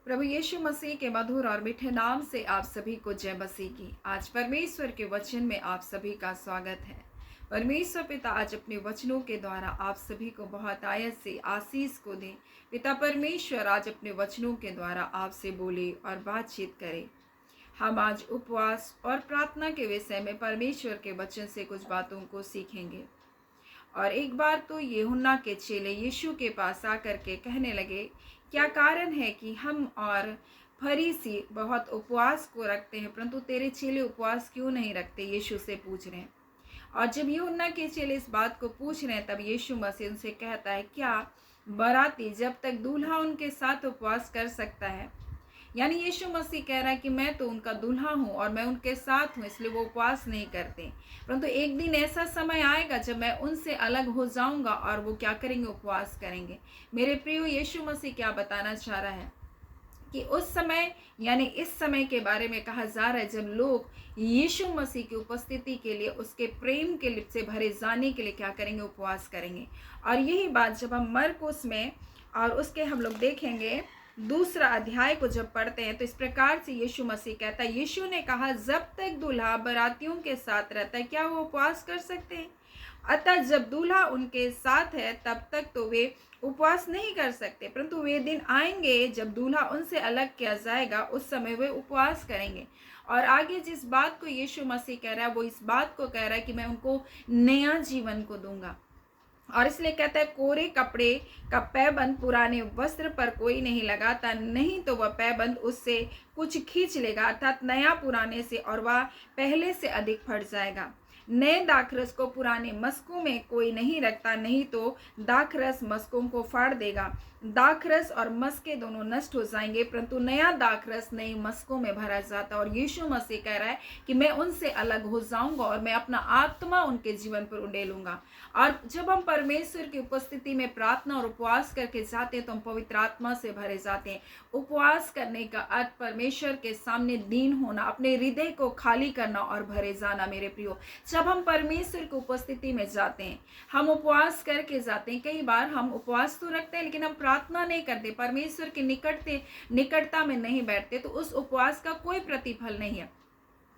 प्रभु यीशु मसीह के मधुर और मीठे नाम से आप सभी को जय मसीह की। आज परमेश्वर के वचन में आप सभी का स्वागत है। परमेश्वर पिता आज अपने वचनों के द्वारा आप सभी को बहुत आयत से आशीष को दे। पिता परमेश्वर आज अपने वचनों के द्वारा आपसे बोले और बातचीत करे। हम आज उपवास और प्रार्थना के विषय में परमेश्वर के वचन से कुछ बातों को सीखेंगे। और एक बार तो यूहन्ना के चेले यीशु के पास आकर के कहने लगे, क्या कारण है कि हम और फरीसी बहुत उपवास को रखते हैं परंतु तेरे चेले उपवास क्यों नहीं रखते? यीशु से पूछ रहे हैं। और जब यूहन्ना के चेले इस बात को पूछ रहे हैं तब यीशु मसीह उनसे कहता है, क्या बाराती जब तक दूल्हा उनके साथ उपवास कर सकता है? यानी यीशु मसीह कह रहा है कि मैं तो उनका दूल्हा हूँ और मैं उनके साथ हूँ, इसलिए वो उपवास नहीं करते। परंतु एक दिन ऐसा समय आएगा जब मैं उनसे अलग हो जाऊंगा और वो क्या करेंगे? उपवास करेंगे। मेरे प्रियो, यीशु मसीह क्या बताना चाह रहा है कि उस समय यानी इस समय के बारे में कहा जा रहा है जब लोग यीशु मसीह की उपस्थिति के लिए, उसके प्रेम के लिप्त से भरे जाने के लिए क्या करेंगे? उपवास करेंगे। और यही बात जब हम मरकुस में और उसके हम लोग देखेंगे दूसरा अध्याय को जब पढ़ते हैं तो इस प्रकार से यीशु मसीह कहता है, यीशु ने कहा, जब तक दूल्हा बारातियों के साथ रहता है क्या वो उपवास कर सकते हैं? अतः जब दूल्हा उनके साथ है तब तक तो वे उपवास नहीं कर सकते, परंतु वे दिन आएंगे जब दूल्हा उनसे अलग किया जाएगा, उस समय वे उपवास करेंगे। और आगे जिस बात को यीशु मसीह कह रहा है वो इस बात को कह रहा है कि मैं उनको नया जीवन को दूंगा। और इसलिए कहता है, कोरे कपड़े का पैबंद पुराने वस्त्र पर कोई नहीं लगाता, नहीं तो वह पैबंद उससे कुछ खींच लेगा, अर्थात नया पुराने से, और वह पहले से अधिक फट जाएगा। नए दाखरस को पुराने मस्कों में कोई नहीं रखता, नहीं तो दाखरस मस्कों को फाड़ देगा। दाखरस और मस्के दोनों नष्ट हो जाएंगे, परंतु नया दाखरस नई मस्कों में भरा जाता। और यीशु मसीह कह रहा है कि मैं उनसे अलग हो जाऊंगा और मैं अपना आत्मा उनके जीवन पर उंडेलूंगा। और जब हम परमेश्वर की उपस्थिति में प्रार्थना और उपवास करके जाते हैं तो हम पवित्र आत्मा से भरे जाते हैं। उपवास करने का अर्थ परमेश्वर के सामने दीन होना, अपने हृदय को खाली करना और भरे जाना। मेरे प्रियो, जब हम परमेश्वर की उपस्थिति में जाते हैं, हम उपवास करके जाते हैं। कई बार हम उपवास तो रखते हैं लेकिन हम प्रार्थना नहीं करते, परमेश्वर के निकटता में नहीं बैठते, तो उस उपवास का कोई प्रतिफल नहीं है,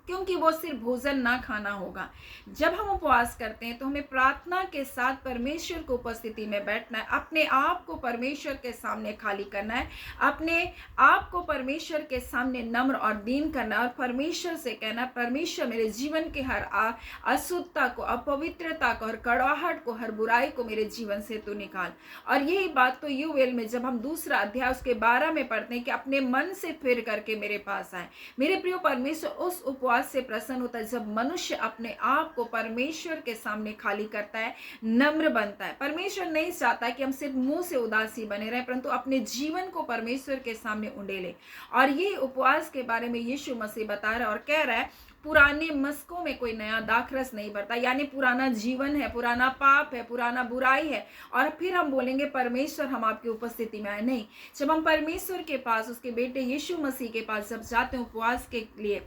क्योंकि वो सिर्फ भोजन ना खाना होगा। जब हम उपवास करते हैं तो हमें प्रार्थना के साथ परमेश्वर को उपस्थिति में बैठना है, अपने आप को परमेश्वर के सामने खाली करना है, अपने आप को परमेश्वर के सामने नम्र और दीन करना है और परमेश्वर से कहना, परमेश्वर मेरे जीवन के हर अशुद्धता को, अपवित्रता को, हर कड़वाहट को, हर बुराई को मेरे जीवन से तू निकाल। और यही बात तो यूएल में जब हम दूसरा अध्याय उसके 12 में पढ़ते हैं कि अपने मन से फिर करके मेरे पास आए। मेरे प्रियो, परमेश्वर उस उपवास से प्रसन्न होता है जब मनुष्य अपने आप को परमेश्वर के सामने खाली करता है, नम्र बनता है। परमेश्वर नहीं चाहता कि हम सिर्फ मुंह से उदासी बने रहें, परंतु अपने जीवन को परमेश्वर के सामने उंडेले। और ये उपवास के बारे में यीशु मसीह बता रहा है और कह रहा है, पुराने मस्कों में कोई नया दाखरस नहीं भरता, यानी पुराना जीवन है, पुराना पाप है, पुराना बुराई है, और फिर हम बोलेंगे परमेश्वर हम आपकी उपस्थिति में आए। नहीं, जब हम परमेश्वर के पास, उसके बेटे यीशु मसीह के पास जब जाते हैं उपवास के लिए,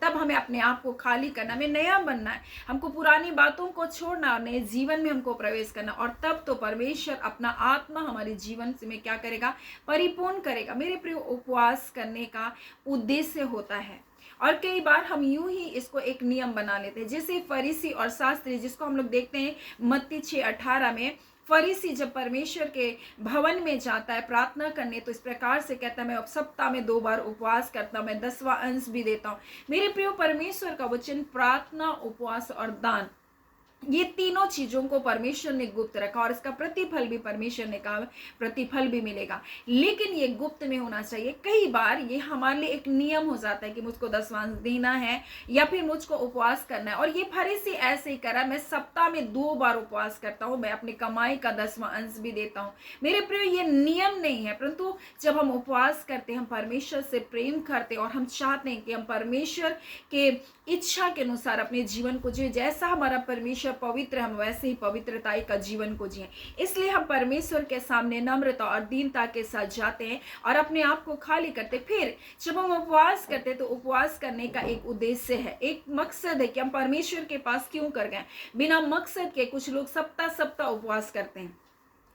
तब हमें अपने आप को खाली करना, हमें नया बनना है, हमको पुरानी बातों को छोड़ना और नए जीवन में हमको प्रवेश करना। और तब तो परमेश्वर अपना आत्मा हमारे जीवन से में क्या करेगा? परिपूर्ण करेगा। मेरे प्रिय, उपवास करने का उद्देश्य होता है, और कई बार हम यूं ही इसको एक नियम बना लेते हैं, जैसे फरीसी और शास्त्री, जिसको हम लोग देखते हैं मत्ती 6:18 में। फरीसी जब परमेश्वर के भवन में जाता है प्रार्थना करने तो इस प्रकार से कहता है, मैं सप्ताह में 2 बार उपवास करता हूँ, मैं 10वां अंश भी देता हूँ। मेरे प्रियो, परमेश्वर का वचन प्रार्थना, उपवास और दान, ये तीनों चीजों को परमेश्वर ने गुप्त रखा, और इसका प्रतिफल भी परमेश्वर ने कहा प्रतिफल भी मिलेगा, लेकिन ये गुप्त में होना चाहिए। कई बार ये हमारे लिए एक नियम हो जाता है कि मुझको 10वां देना है या फिर मुझको उपवास करना है, और ये फरीसी ऐसे ही करा, मैं सप्ताह में 2 बार उपवास करता हूँ, मैं अपनी कमाई का 10वां अंश भी देता हूँ। मेरे प्रिय, ये नियम नहीं है, परंतु जब हम उपवास करते हैं, हम परमेश्वर से प्रेम करते हैं और हम चाहते हैं कि हम परमेश्वर के इच्छा के अनुसार अपने जीवन को जिए, जैसा हमारा परमेश्वर पवित्र, हम वैसे ही पवित्रताई का जीवन को जिए। इसलिए हम परमेश्वर के सामने नम्रता और दीनता के साथ जाते हैं और अपने आप को खाली करते। फिर जब हम उपवास करते हैं तो उपवास करने का एक उद्देश्य है, एक मकसद है कि हम परमेश्वर के पास क्यों कर गए। बिना मकसद के कुछ लोग सप्ताह सप्ताह उपवास करते हैं,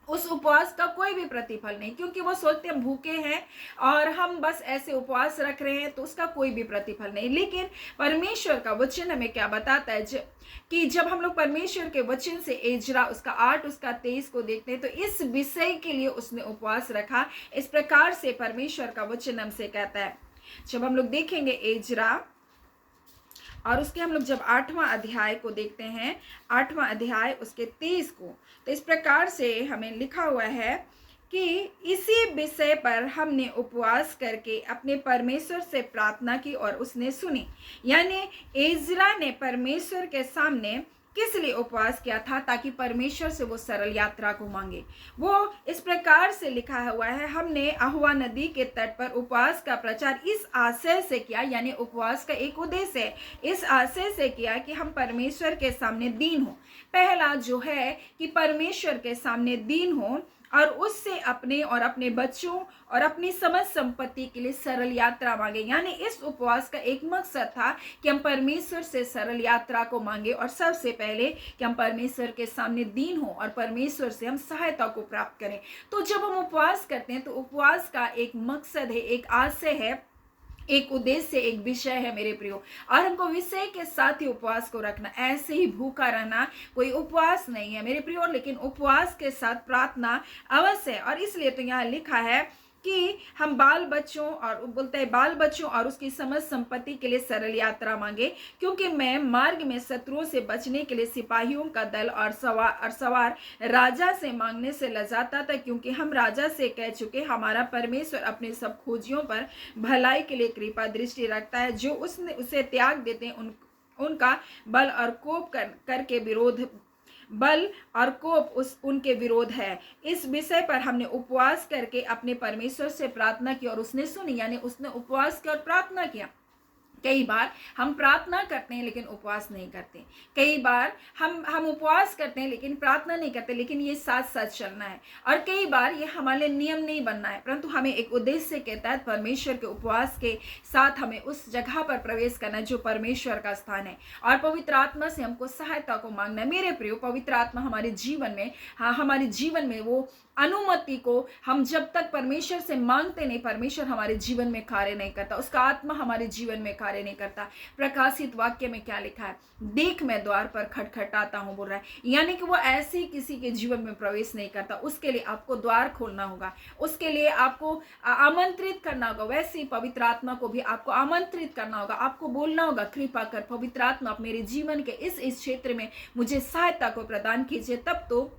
उस उपवास का कोई भी प्रतिफल नहीं, क्योंकि वो सोचते हम भूखे हैं और हम बस ऐसे उपवास रख रहे हैं, तो उसका कोई भी प्रतिफल नहीं। लेकिन परमेश्वर का वचन हमें क्या बताता है कि जब हम लोग परमेश्वर के वचन से एजरा उसका 8 उसका 23 को देखते हैं, तो इस विषय के लिए उसने उपवास रखा। इस प्रकार से परमेश्वर का वचन हमसे कहता है, जब हम लोग देखेंगे एजरा और उसके हम लोग जब 8वां अध्याय को देखते हैं, 8वां अध्याय उसके 23 को, तो इस प्रकार से हमें लिखा हुआ है कि इसी विषय पर हमने उपवास करके अपने परमेश्वर से प्रार्थना की और उसने सुनी। यानी एजरा ने परमेश्वर के सामने किस लिए उपवास किया था? ताकि परमेश्वर से वो सरल यात्रा को मांगे। वो इस प्रकार से लिखा हुआ है, हमने अहुआ नदी के तट पर उपवास का प्रचार इस आशय से किया, यानी उपवास का एक उद्देश्य है, इस आशय से किया कि हम परमेश्वर के सामने दीन हो। पहला जो है कि परमेश्वर के सामने दीन हो और उससे अपने और अपने बच्चों और अपनी समस्त संपत्ति के लिए सरल यात्रा मांगे। यानी इस उपवास का एक मकसद था कि हम परमेश्वर से सरल यात्रा को मांगे और सबसे पहले कि हम परमेश्वर के सामने दीन हो और परमेश्वर से हम सहायता को प्राप्त करें। तो जब हम उपवास करते हैं तो उपवास का एक मकसद है, एक आशय है, एक उद्देश्य, एक विषय है मेरे प्रियो। और हमको विषय के साथ ही उपवास को रखना, ऐसे ही भूखा रहना कोई उपवास नहीं है मेरे प्रियो, लेकिन उपवास के साथ प्रार्थना अवश्य है। और इसलिए तो यहाँ लिखा है कि हम बाल बच्चों और बोलते हैं बाल बच्चों और उसकी समस्त संपत्ति के लिए सरल यात्रा मांगे, क्योंकि मैं मार्ग में शत्रुओं से बचने के लिए सिपाहियों का दल और सवार राजा से मांगने से लजाता था, क्योंकि हम राजा से कह चुके हमारा परमेश्वर अपने सब खोजियों पर भलाई के लिए कृपा दृष्टि रखता है। जो उसने उसे त्याग देते हैं उनका बल और कोप करके विरोध बल और कोप उनके विरोध है। इस विषय पर हमने उपवास करके अपने परमेश्वर से प्रार्थना की और उसने सुनी। यानी उसने उपवास किया और प्रार्थना किया। कई बार हम प्रार्थना करते हैं लेकिन उपवास नहीं करते, कई बार हम उपवास करते हैं लेकिन प्रार्थना नहीं करते, लेकिन ये साथ साथ चलना है। और कई बार ये हमारे नियम नहीं बनना है, परंतु हमें एक उद्देश्य के तहत परमेश्वर के उपवास के साथ हमें उस जगह पर प्रवेश करना है जो परमेश्वर का स्थान है, और पवित्र आत्मा से हमको सहायता को मांगना है। मेरे प्रियो, पवित्र आत्मा हमारे जीवन में, हाँ, हमारे जीवन में वो अनुमति को हम जब तक परमेश्वर से मांगते नहीं, परमेश्वर हमारे जीवन में कार्य नहीं करता, उसका आत्मा हमारे जीवन में कार्य नहीं करता। प्रकाशित वाक्य में क्या लिखा है? देख मैं द्वार पर खटखटाता हूं बोल रहा है। यानी कि वो ऐसे ही किसी के जीवन में प्रवेश नहीं करता, उसके लिए आपको द्वार खोलना होगा, उसके लिए आपको आमंत्रित करना होगा। वैसे ही पवित्र आत्मा को भी आपको आमंत्रित करना होगा, आपको बोलना होगा, कृपा कर पवित्र आत्मा आप मेरे जीवन के इस क्षेत्र में मुझे सहायता को प्रदान कीजिए, तब तो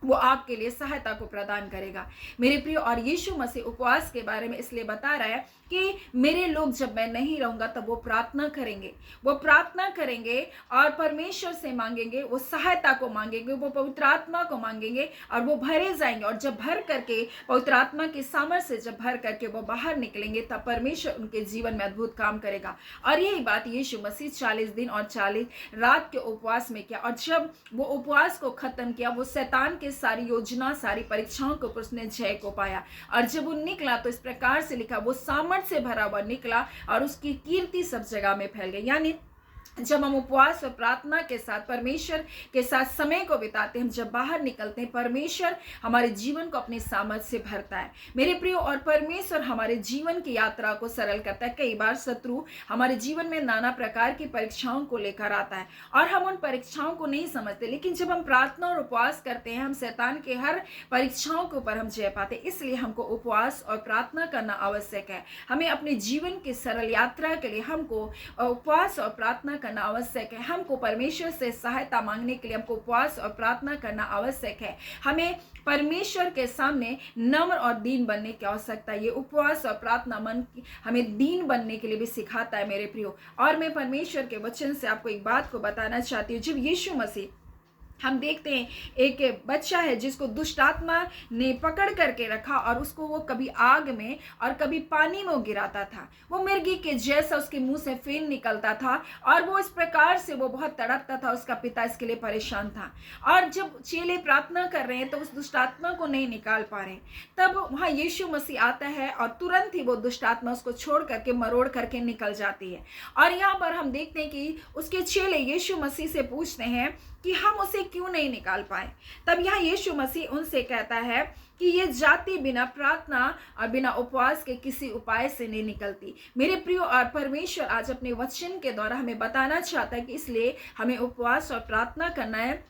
वो आपके लिए सहायता को प्रदान करेगा मेरे प्रिय। और यीशु मसीह उपवास के बारे में इसलिए बता रहा है कि मेरे लोग जब मैं नहीं रहूंगा तब वो प्रार्थना करेंगे, वो प्रार्थना करेंगे और परमेश्वर से मांगेंगे, वो सहायता को मांगेंगे, वो पवित्र आत्मा को मांगेंगे और वो भरे जाएंगे। और जब भर करके पवित्र आत्मा की सामर्थ्य से जब भर करके वो बाहर निकलेंगे, तब परमेश्वर उनके जीवन में अद्भुत काम करेगा। और यही बात यीशु मसीह 40 दिन और 40 रात के उपवास में किया। और जब वो उपवास को खत्म किया, वो शैतान के सारी योजना, सारी परीक्षाओं के ऊपर उसने जय को पाया। और जब वो निकला तो इस प्रकार से लिखा, वो सामर्थ्य से भरा हुआ निकला और उसकी कीर्ति सब जगह में फैल गई। यानी जब हम उपवास और प्रार्थना के साथ परमेश्वर के साथ समय को बिताते हैं, हम जब बाहर निकलते हैं, परमेश्वर हमारे जीवन को अपनी सामर्थ से भरता है मेरे प्रियो। और परमेश्वर हमारे जीवन की यात्रा को सरल करता है। कई बार शत्रु हमारे जीवन में नाना प्रकार की परीक्षाओं को लेकर आता है और हम उन परीक्षाओं को नहीं समझते, लेकिन जब हम प्रार्थना और उपवास करते हैं, हम शैतान के हर परीक्षाओं के ऊपर हम जय पाते हैं। इसलिए हमको उपवास और प्रार्थना करना आवश्यक है। हमें अपने जीवन की सरल यात्रा के लिए हमको उपवास और प्रार्थना करना आवश्यक है। हमको परमेश्वर से सहायता मांगने के लिए हमको उपवास और प्रार्थना करना आवश्यक है। हमें परमेश्वर के सामने नम्र और दीन बनने की आवश्यकता है। ये उपवास और प्रार्थना मन हमें दीन बनने के लिए भी सिखाता है मेरे प्रियो। और मैं परमेश्वर के वचन से आपको एक बात को बताना चाहती हूँ। जब यीशु मसीह, हम देखते हैं एक बच्चा है जिसको दुष्ट आत्मा ने पकड़ करके रखा और उसको वो कभी आग में और कभी पानी में गिराता था। वो मिर्गी के जैसा उसके मुंह से फेन निकलता था और वो इस प्रकार से वो बहुत तड़पता था। उसका पिता इसके लिए परेशान था। और जब चेले प्रार्थना कर रहे हैं तो उस दुष्ट आत्मा को नहीं निकाल पा रहे, तब वहाँ यीशु मसीह आता है और तुरंत ही वो दुष्ट आत्मा उसको छोड़ करके मरोड़ करके निकल जाती है। और यहाँ पर हम देखते हैं कि उसके चेले यीशु मसीह से पूछते हैं कि हम उसे क्यों नहीं निकाल पाए? तब यहाँ यीशु मसीह उनसे कहता है कि ये जाति बिना प्रार्थना और बिना उपवास के किसी उपाय से नहीं निकलती। मेरे प्रियो, और परमेश्वर आज अपने वचन के द्वारा हमें बताना चाहता है कि इसलिए हमें उपवास और प्रार्थना करना है,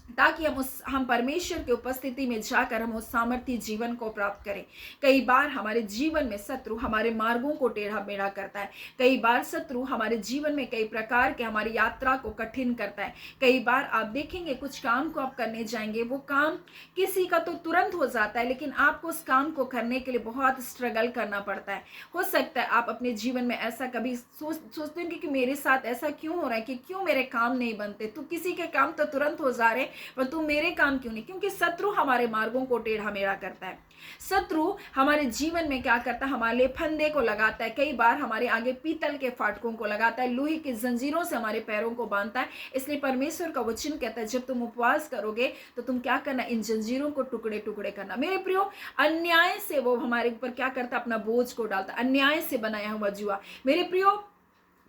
ताकि हम परमेश्वर की उपस्थिति में जाकर हम उस सामर्थ्य जीवन को प्राप्त करें। कई बार हमारे जीवन में शत्रु हमारे मार्गों को टेढ़ा मेढ़ा करता है। कई बार शत्रु हमारे जीवन में कई प्रकार के हमारी यात्रा को कठिन करता है। कई बार आप देखेंगे कुछ काम को आप करने जाएंगे, वो काम किसी का तो तुरंत हो जाता है, लेकिन आपको उस काम को करने के लिए बहुत स्ट्रगल करना पड़ता है। हो सकता है आप अपने जीवन में ऐसा कभी सोचते होंगे कि मेरे साथ ऐसा क्यों हो रहा है, कि क्यों मेरे काम नहीं बनते। तो किसी के काम तो तुरंत हो जा रहे, पर तू मेरे काम क्यों नहीं? क्योंकि शत्रु हमारे मार्गों को टेढ़ा मेढ़ा करता है। शत्रु हमारे जीवन में क्या करता है? हमारे लिए फंदे को लगाता है। कई बार हमारे आगे पीतल के फाटकों को लगाता है, लोहे की जंजीरों से हमारे पैरों को बांधता है। इसलिए परमेश्वर का वचन कहता है, जब तुम उपवास करोगे तो तुम क्या करना? इन जंजीरों को टुकड़े टुकड़े करना। मेरे प्रियो, अन्याय से वो हमारे ऊपर क्या करता है? अपना बोझ को डालता है। अन्याय से बनाया हुआ जुआ। मेरे प्रियो,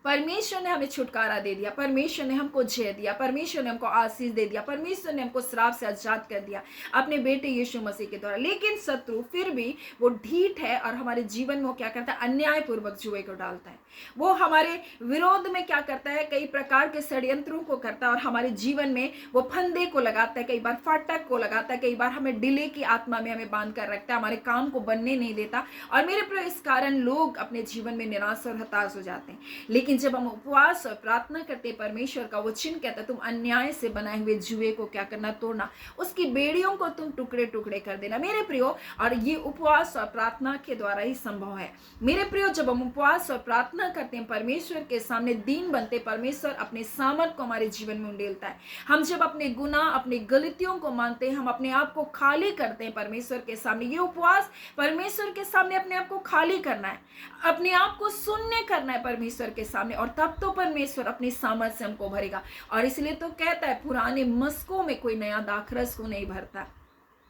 परमेश्वर ने हमें छुटकारा दे दिया, परमेश्वर ने हमको जय दिया, परमेश्वर ने हमको आशीष दे दिया, परमेश्वर ने हमको श्राप से आजाद कर दिया अपने बेटे यीशु मसीह के द्वारा। लेकिन शत्रु फिर भी वो ढीठ है और हमारे जीवन में वो क्या करता है? अन्याय पूर्वक जुए को डालता है। वो हमारे विरोध में क्या करता है? कई प्रकार के षड्यंत्रों को करता है और हमारे जीवन में वो फंदे को लगाता है, कई बार फाटक को लगाता है, कई बार हमें डिले की आत्मा में हमें बांध कर रखता है, हमारे काम को बनने नहीं देता। और मेरे प्रिय, इस कारण लोग अपने जीवन में निराश और हताश हो जाते हैं। लेकिन जब हम उपवास और प्रार्थना करते, परमेश्वर का वचन कहता है, तुम अन्याय से बनाए हुए जुए को क्या करना? तोड़ना, उसकी बेड़ियों को तुम टुकड़े टुकड़े कर देना। मेरे प्रियो, और ये उपवास और प्रार्थना के द्वारा ही संभव है। मेरे प्रियो, जब हम उपवास और प्रार्थना करते हैं, परमेश्वर के सामने दीन बनते, परमेश्वर अपने सामर्थ को हमारे जीवन में उंडेलता है। हम जब अपने गुनाह, अपनी गलतियों को मानते हैं, हम अपने आप को खाली करते हैं परमेश्वर के सामने। ये उपवास परमेश्वर के सामने अपने आप को खाली करना है, अपने आप को शून्य करना है परमेश्वर के सामने, और तब तो परमेश्वर अपनी सामर्थ से हमको भरेगा। और इसलिए तो कहता है, पुराने मस्कों में कोई नया दाखरस को नहीं भरता।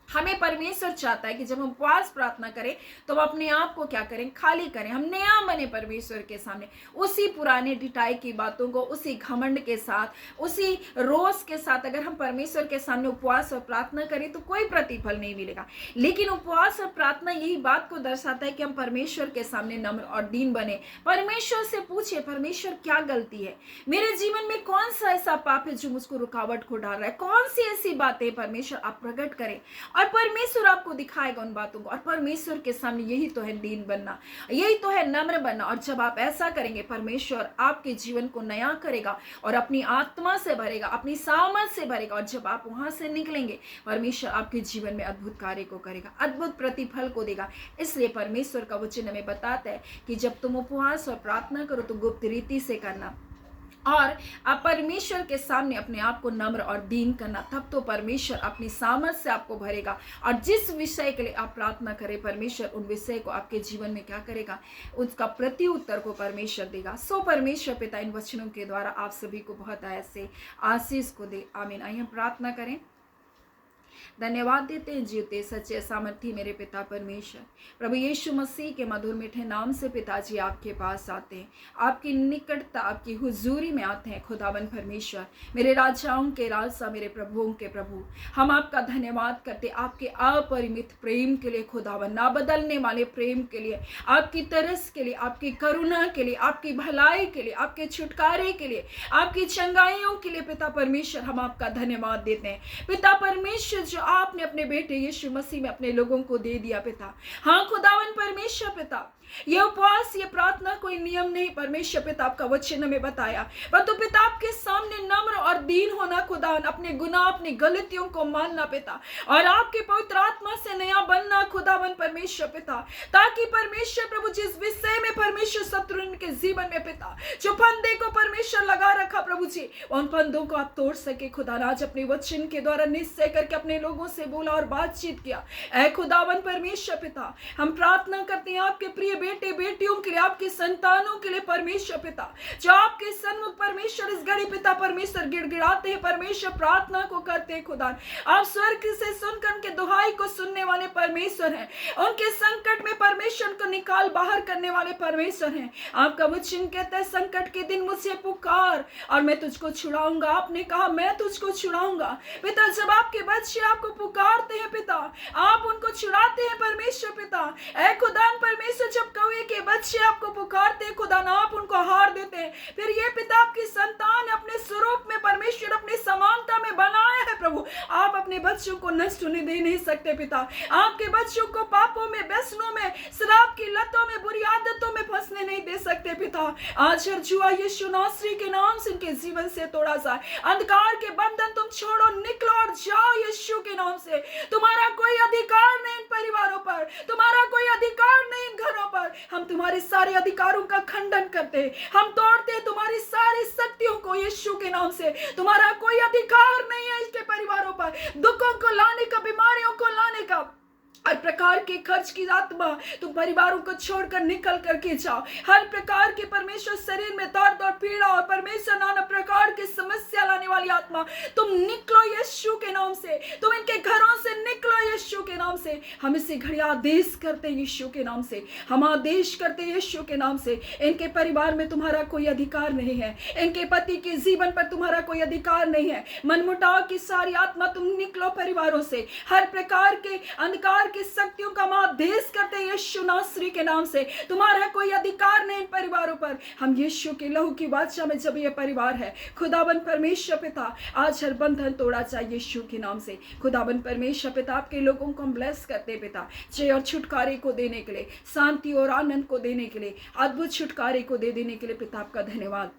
हमें परमेश्वर चाहता है कि जब हम उपवास प्रार्थना करें तो हम अपने आप को क्या करें? खाली करें। हम नया बने परमेश्वर के सामने। उसी पुराने ढिठाई की बातों को, उसी घमंड के साथ, उसी रोष के साथ अगर हम परमेश्वर के सामने उपवास और प्रार्थना करें तो कोई प्रतिफल नहीं मिलेगा। लेकिन उपवास और प्रार्थना यही बात को दर्शाता है कि हम परमेश्वर के सामने नम्र और दीन बने। परमेश्वर से पूछे, परमेश्वर क्या गलती है मेरे जीवन में? कौन सा ऐसा पाप है जो मुझको रुकावट को डाल रहा है? कौन सी ऐसी बातें परमेश्वर आप प्रकट करें, और परमेश्वर आपको दिखाएगा उन बातों को। और परमेश्वर के सामने यही तो है दीन बनना, यही तो है नम्र बनना। और जब आप ऐसा करेंगे, परमेश्वर आपके जीवन को नया करेगा और अपनी आत्मा से भरेगा, अपनी सामर्थ से भरेगा। और जब आप वहां से निकलेंगे, परमेश्वर आपके जीवन में अद्भुत कार्य को करेगा, अद्भुत प्रतिफल को देगा। इसलिए परमेश्वर का वचन हमें बताता है कि जब तुम उपवास और प्रार्थना करो तो गुप्त रीति से करना, और आप परमेश्वर के सामने अपने आप को नम्र और दीन करना। तब तो परमेश्वर अपनी सामर्थ से आपको भरेगा, और जिस विषय के लिए आप प्रार्थना करें, परमेश्वर उन विषय को आपके जीवन में क्या करेगा? उसका प्रत्युत्तर को परमेश्वर देगा। सो परमेश्वर पिता इन वचनों के द्वारा आप सभी को बहुत ऐसे आशीष को दे। आमीन। आइए हम प्रार्थना करें। धन्यवाद देते हैं जीवते सच्चे सामर्थी मेरे पिता परमेश्वर, प्रभु यीशु मसीह के मधुर मीठे नाम से पिताजी आपके पास आते हैं, आपकी निकटता, आपकी हुजूरी में आते हैं। खुदावन परमेश्वर, मेरे राजाओं के राजा, मेरे प्रभुओं के प्रभु, हम आपका धन्यवाद करते आपके अपरिमित प्रेम के लिए खुदावन, ना बदलने वाले प्रेम के लिए, आपकी तरस के लिए, आपकी करुणा के लिए, आपकी भलाई के लिए, आपके छुटकारे के लिए, आपकी चंगाइयों के लिए पिता परमेश्वर हम आपका धन्यवाद देते हैं। पिता परमेश्वर, जो आपने अपने बेटे यीशु मसीह में अपने लोगों को दे दिया पिता। हाँ खुदावन परमेश्वर पिता, ये उपवास, ये प्रार्थना कोई नियम नहीं परमेश्वर पिता, आपका वचन हमें बताया, परंतु पिता आपके सामने नम्र और दीन होना खुदावन, अपने गुनाह, अपनी गलतियों को मानना पिता, और आपके पवित्र आत्मा से नया बनना खुदावन परमेश्वर पिता, ताकि परमेश्वर प्रभु जिस विषय में परमेश्वर शत्रु के जीवन में पिता जो फंदे को परमेश्वर लगा रखा प्रभु जी, उन फंदों को आप तोड़ सके खुदा। आज अपने वचन के द्वारा निश्चय करके अपने लोगों से बोला और बातचीत किया। ऐ खुदावन परमेश्वर पिता, हम प्रार्थना करते हैं आपके प्रिय बेटे बेटियों के लिए, आपके संतानों के लिए परमेश्वर पिता, जो आपके सन्मुख परमेश्वर इस घड़ी पिता परमेश्वर गिड़गिड़ाते हैं परमेश्वर, प्रार्थना को करते हैं खुदा। आप स्वर्ग से सुनकर उनके दुहाई को सुनने वाले परमेश्वर हैं, उनके संकट में परमेश्वर को निकाल निकाल बाहर करने वाले परमेश्वर हैं। आपका वचन कहता है संकट के दिन मुझसे पुकार और मैं तुझको छुड़ाऊंगा। आपने कहा मैं तुझको छुड़ाऊंगा। पिता जब आपके बच्चे आपको पुकारते हैं पिता, आप उनको छुड़ाते हैं परमेश्वर पिता। ऐ खुदा परमेश्वर जब कौवे के बच्चे आपको पुकारते हैं खुदा, आप उनको हार देते हैं। फिर ये पिता आपकी संतान अपने स्वरूप में परमेश्वर अपनी समानता में बनाया है प्रभु। आप अपने बच्चों को नष्ट होने दे नहीं सकते पिता। आपके बच्चों को पापों में, व्यसनों में, शराब की लतों में, बुरी आदतों में फंसने नहीं दे सकते पिता। आज हर जुआ यीशु नासरी के नाम से इनके जीवन से तोड़ा जाए। अंधकार के बंधन तुम छोड़ो, निकलो और जाओ यीशु के नाम से। तुम्हारा कोई अधिकार नहीं इन परिवारों पर, तुम्हारा कोई अधिकार नहीं इन घरों पर। हम तुम्हारे सारे अधिकारों का खंडन करते हैं, हम तोड़ते हैं तुम्हारी सारी शक्तियों को यीशु के नाम से। तुम्हारा कोई अधिकार नहीं है इसके परिवारों पर, दुखों को लाने का, बीमारियों को लाने का, हर प्रकार के खर्च की आत्मा तुम परिवारों को छोड़कर निकल करके जाओ। हर प्रकार के परमेश्वर शरीर में दर्द और पीड़ा और परमेश्वर नाना प्रकार की समस्या लाने वाली आत्मा तुम निकलो यीशु के नाम से। तुम इनके घरों से निकलो यीशु के नाम से। हम इसे घड़ी आदेश करते यीशु के नाम से, हम आदेश करते यीशु के नाम से। इनके परिवार में तुम्हारा कोई अधिकार नहीं है, इनके पति के जीवन पर तुम्हारा कोई अधिकार नहीं है। मनमुटाव की सारी आत्मा तुम निकलो परिवारों से। हर प्रकार के अंधकार की शक्तियों का हम आदेश करते हैं यीशु नासरी के नाम से। तुम्हारा कोई अधिकार नहीं इन परिवारों पर। हम यीशु के लहू की बादशाह में जब ये परिवार है खुदाबंद परमेश्वर पिता, आज हर बंधन तोड़ा जाए यीशु के नाम से। खुदाबंद परमेश्वर पिता, आपके लोगों को हम ब्लेस करते पिता, जय और छुटकारे को देने के लिए, शांति और आनंद को देने के लिए, अद्भुत छुटकारे को दे देने के लिए पिता आपका धन्यवाद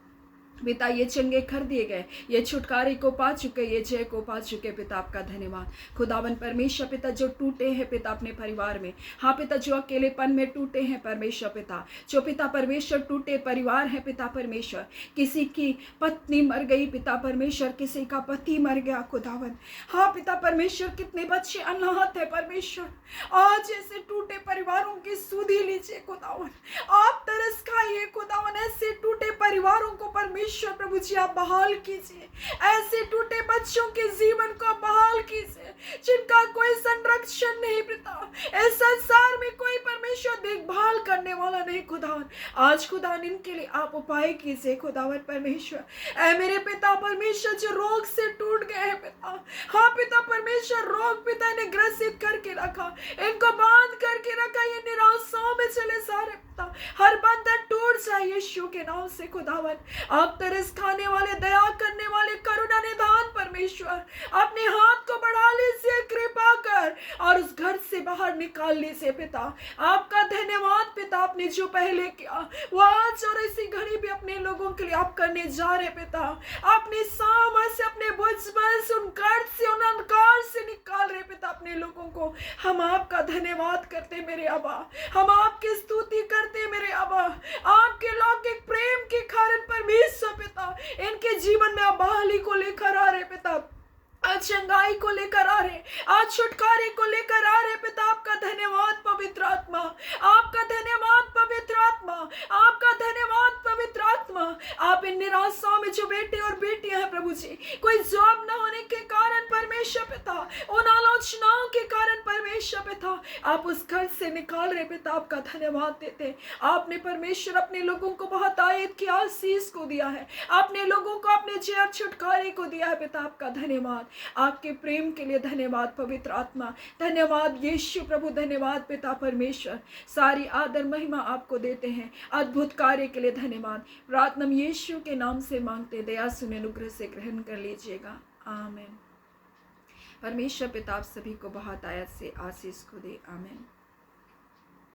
पिता। ये चंगे कर दिए गए, ये छुटकारे को पा चुके, ये जय को पा चुके पिता आपका धन्यवाद। खुदावन परमेश्वर पिता, जो टूटे हैं पिता अपने परिवार में, हाँ पिता, जो अकेलेपन में टूटे हैं परमेश्वर पिता, जो पिता परमेश्वर टूटे परिवार है पिता परमेश्वर, किसी की पत्नी मर गई पिता परमेश्वर, किसी का पति मर गया खुदावन, हाँ पिता परमेश्वर, कितने बच्चे अनाथ है परमेश्वर। आज ऐसे टूटे परिवारों की सुधि लीजिए खुदावन, आप तरस खाइए खुदावन, ऐसे टूटे परिवारों को परमेश्वर प्रभु जी आप बहाल कीजिए। ऐसे टूटे बच्चों के जीवन को बहाल कीजिए जिनका कोई संरक्षण नहीं पिता, इस संसार में कोई परमेश्वर देखभाल करने वाला नहीं खुदावन। आज खुदा इनके लिए आप उपाय कीजिए खुदावन परमेश्वर। ऐ मेरे पिता परमेश्वर, जो रोग से टूट गए हैं पिता, हाँ पिता परमेश्वर, रोग पिता ने ग्रसित करके रखा, इनको बांध करके रखा, ये निराशाओं में चले सारे पिता, हर बंधन टूट जाए यीशु के नाम से खुदावन। आप तरस खाने वाले, दया करने वाले, करुणा निधान परमेश्वर, अपने हाथ को बढ़ा लीजिए कृपा कर और उस घर से बाहर निकाल लीजिए पिता। आपका धन्यवाद पिता, आपने जो पहले किया वो आज और इसी घड़ी भी अपने लोगों के लिए आप करने जा रहे पिता। अपने सामर्थ से, अपने बुझबल से, उन गर्द से, उन अंधकार से निकाल रहे पिता अपने लोगों को। हम आपका धन्यवाद करते मेरे अबा, हम आपकी स्तुति करते मेरे अबा। आपके लौकिक प्रेम के कारण परमेश्वर पिता, इनके जीवन में आप बहाली को लेकर आ रहे पिता, आज चंगाई को लेकर आ रहे, आज छुटकारे को लेकर आ रहे पिता। आपका धन्यवाद पवित्र आत्मा, आपका धन्यवाद पवित्र आत्मा, आपका धन्यवाद पवित्र आत्मा। आप इन निराशाओं में जो बेटे और बेटियां हैं प्रभु जी, कोई जॉब न होने के कारण परमेश्वर पिता, उन आलोचनाओं के कारण परमेश्वर पिता, आप उस घर से निकाल रहे पिता, आपका धन्यवाद देते। आपने परमेश्वर अपने लोगों को बहुत आयत की आशीष को दिया है, अपने लोगों को अपने जय छुटकारे को दिया है पिता, आपका धन्यवाद। आपके प्रेम के लिए धन्यवाद पवित्र आत्मा, धन्यवाद यीशु प्रभु, धन्यवाद पिता परमेश्वर। सारी आदर महिमा आपको देते हैं, अद्भुत कार्य के लिए धन्यवाद। प्रार्थना यीशु के नाम से मांगते, दया सुने, अनुग्रह से ग्रहण कर लीजिएगा, आमीन। परमेश्वर पिता आप सभी को बहुत आयत से आशीष को दे, आमीन।